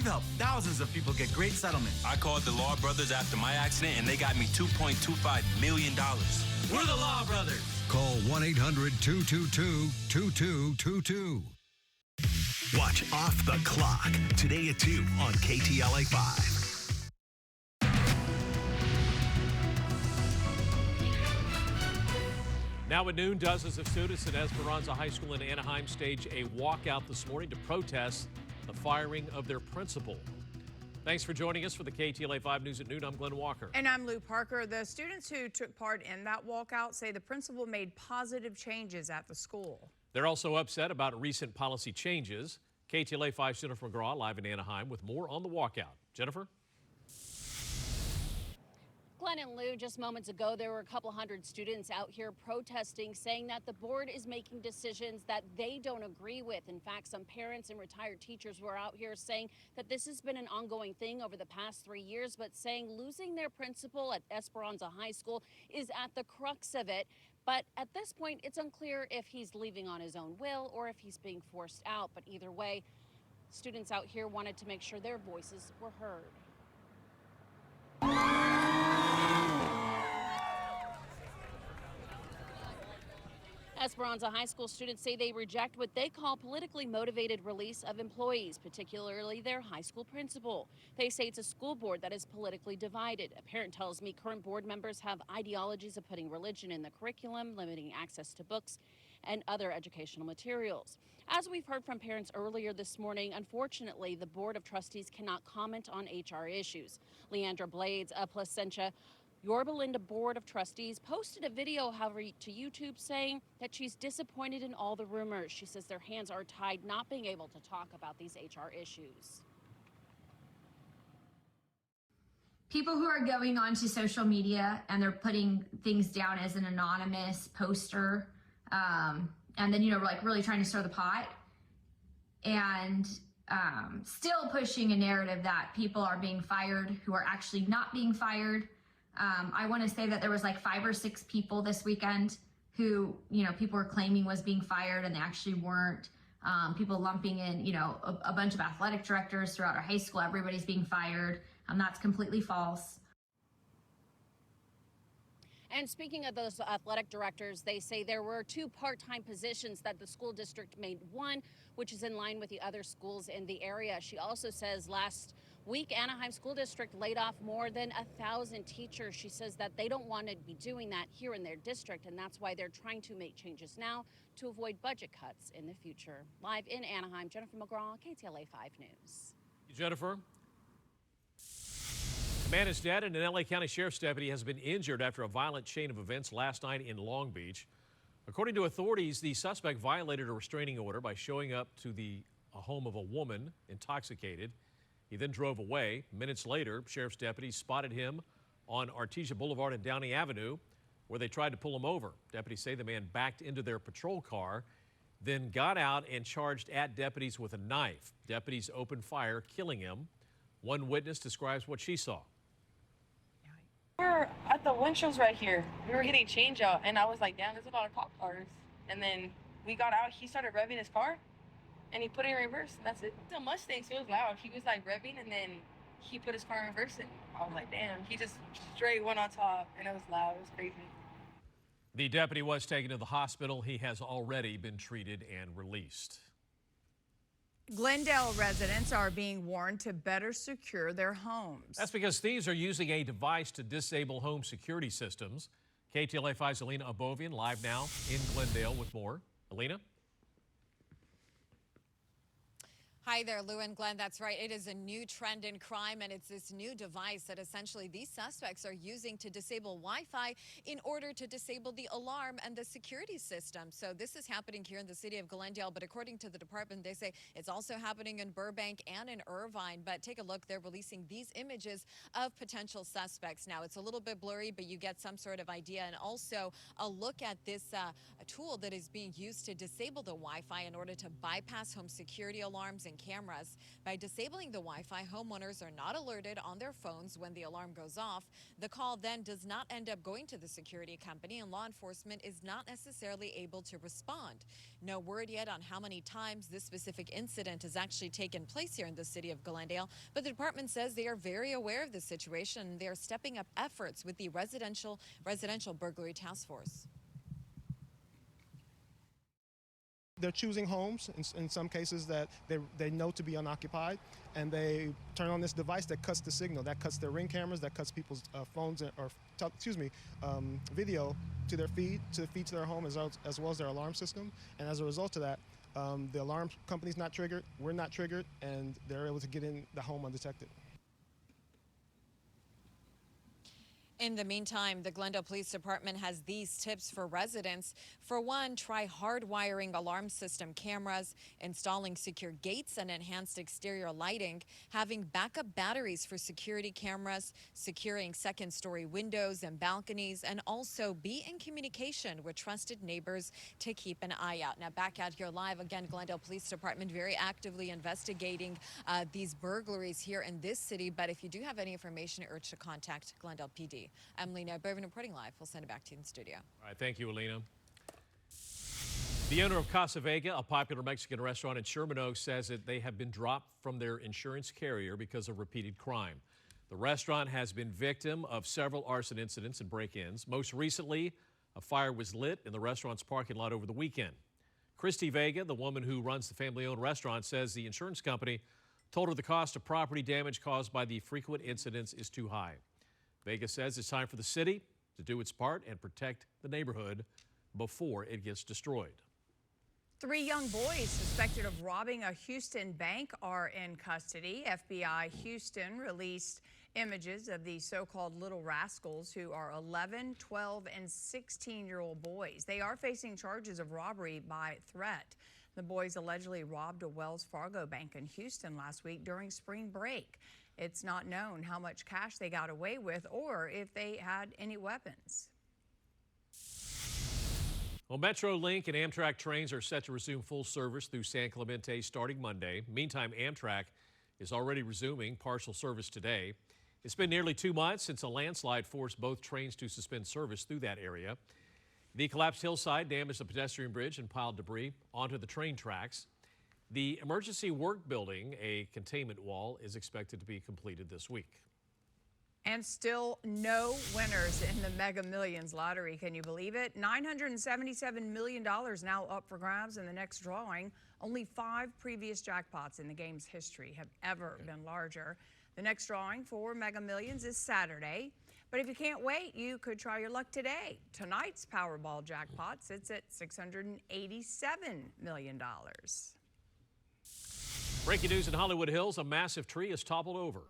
We've helped thousands of people get great settlements. I called the Law Brothers after my accident, and they got me $2.25 million. We're the Law Brothers. Call 1-800-222-2222. Watch Off the Clock today at 2 on KTLA 5. Now at noon, dozens of students at Esperanza High School in Anaheim staged a walkout this morning to protest the firing of their principal. Thanks for joining us for the KTLA 5 News at Noon. I'm Glenn Walker. And I'm Lou Parker. The students who took part in that walkout say the principal made positive changes at the school. They're also upset about recent policy changes. KTLA 5's Jennifer McGraw live in Anaheim with more on the walkout. Jennifer? Glenn and Lou, just moments ago, there were a couple hundred students out here protesting, saying that the board is making decisions that they don't agree with. In fact, some parents and retired teachers were out here saying that this has been an ongoing thing over the past 3 years, but saying losing their principal at Esperanza High School is at the crux of it. But at this point, it's unclear if he's leaving on his own will or if he's being forced out. But either way, students out here wanted to make sure their voices were heard. Esperanza High School students say they reject what they call politically motivated release of employees, particularly their high school principal. They say it's a school board that is politically divided. A parent tells me current board members have ideologies of putting religion in the curriculum, limiting access to books and other educational materials. As we've heard from parents earlier this morning, unfortunately, the Board of Trustees cannot comment on HR issues. Leandra Blades of Placentia, Yorba Linda Board of Trustees, posted a video, however, to YouTube saying that she's disappointed in all the rumors. She says their hands are tied not being able to talk about these HR issues. People who are going onto social media and they're putting things down as an anonymous poster, and then, like really trying to stir the pot and still pushing a narrative that people are being fired who are actually not being fired. I want to say that there was like 5 or 6 people this weekend who, people were claiming was being fired and they actually weren't. People lumping in, a bunch of athletic directors throughout our high school. Everybody's being fired. That's completely false. And speaking of those athletic directors, they say there were 2 part-time positions that the school district made 1, which is in line with the other schools in the area. She also says last week, Anaheim School District laid off more than 1,000 teachers. She says that they don't want to be doing that here in their district, and that's why they're trying to make changes now to avoid budget cuts in the future. Live in Anaheim, Jennifer McGraw, KTLA 5 News. Jennifer? A man is dead and an LA County Sheriff's deputy has been injured after a violent chain of events last night in Long Beach. According to authorities, the suspect violated a restraining order by showing up to a home of a woman intoxicated. He then drove away. Minutes later, sheriff's deputies spotted him on Artesia Boulevard and Downey Avenue, where they tried to pull him over. Deputies say the man backed into their patrol car, then got out and charged at deputies with a knife. Deputies opened fire, killing him. One witness describes what she saw. We were at the windshields right here. We were getting change out, and I was like, damn, there's a lot of cop cars. And then we got out, he started revving his car, and he put it in reverse, and that's it. It's a Mustang, so it was loud. He was like revving, and then he put his car in reverse, and I was like, damn. He just straight went on top, and it was loud. It was crazy. The deputy was taken to the hospital. He has already been treated and released. Glendale residents are being warned to better secure their homes. That's because thieves are using a device to disable home security systems. KTLA 5's Alina Abovian live now in Glendale with more. Alina? Hi there, Lou and Glenn. That's right. It is a new trend in crime, and it's this new device that essentially these suspects are using to disable Wi-Fi in order to disable the alarm and the security system. So this is happening here in the city of Glendale, but according to the department, they say it's also happening in Burbank and in Irvine. But take a look. They're releasing these images of potential suspects. Now, it's a little bit blurry, but you get some sort of idea, and also a look at this a tool that is being used to disable the Wi-Fi in order to bypass home security alarms and cameras. By disabling the Wi-Fi, homeowners are not alerted on their phones when the alarm goes off. The call then does not end up going to the security company, and law enforcement is not necessarily able to respond. No word yet on how many times this specific incident has actually taken place here in the city of Glendale, but the department says they are very aware of the situation. They are stepping up efforts with the residential burglary task force. They're choosing homes in some cases that they know to be unoccupied, and they turn on this device that cuts the signal, that cuts their Ring cameras, that cuts people's phones or video to their feed to their home as well as their alarm system. And as a result of that, the alarm company's not triggered, we're not triggered, and they're able to get in the home undetected. In the meantime, the Glendale Police Department has these tips for residents. For one, try hardwiring alarm system cameras, installing secure gates and enhanced exterior lighting, having backup batteries for security cameras, securing second-story windows and balconies, and also be in communication with trusted neighbors to keep an eye out. Now, back out here live, again, Glendale Police Department very actively investigating these burglaries here in this city. But if you do have any information, urge to contact Glendale PD. I'm Lena Bourbon reporting live. We'll send it back to you in the studio. All right, thank you, Alina. The owner of Casa Vega, a popular Mexican restaurant in Sherman Oaks, says that they have been dropped from their insurance carrier because of repeated crime. The restaurant has been victim of several arson incidents and break-ins. Most recently, a fire was lit in the restaurant's parking lot over the weekend. Christy Vega, the woman who runs the family-owned restaurant, says the insurance company told her the cost of property damage caused by the frequent incidents is too high. Vega says it's time for the city to do its part and protect the neighborhood before it gets destroyed. 3 young boys suspected of robbing a Houston bank are in custody. FBI Houston released images of the so-called little rascals who are 11, 12, and 16-year-old boys. They are facing charges of robbery by threat. The boys allegedly robbed a Wells Fargo bank in Houston last week during spring break. It's not known how much cash they got away with or if they had any weapons. Well, Metrolink and Amtrak trains are set to resume full service through San Clemente starting Monday. Meantime, Amtrak is already resuming partial service today. It's been nearly 2 months since a landslide forced both trains to suspend service through that area. The collapsed hillside damaged the pedestrian bridge and piled debris onto the train tracks. The emergency work building, a containment wall, is expected to be completed this week. And still no winners in the Mega Millions lottery. Can you believe it? $977 million now up for grabs in the next drawing. Only 5 previous jackpots in the game's history have ever been larger. The next drawing for Mega Millions is Saturday. But if you can't wait, you could try your luck today. Tonight's Powerball jackpot sits at $687 million. Breaking news in Hollywood Hills, a massive tree has toppled over.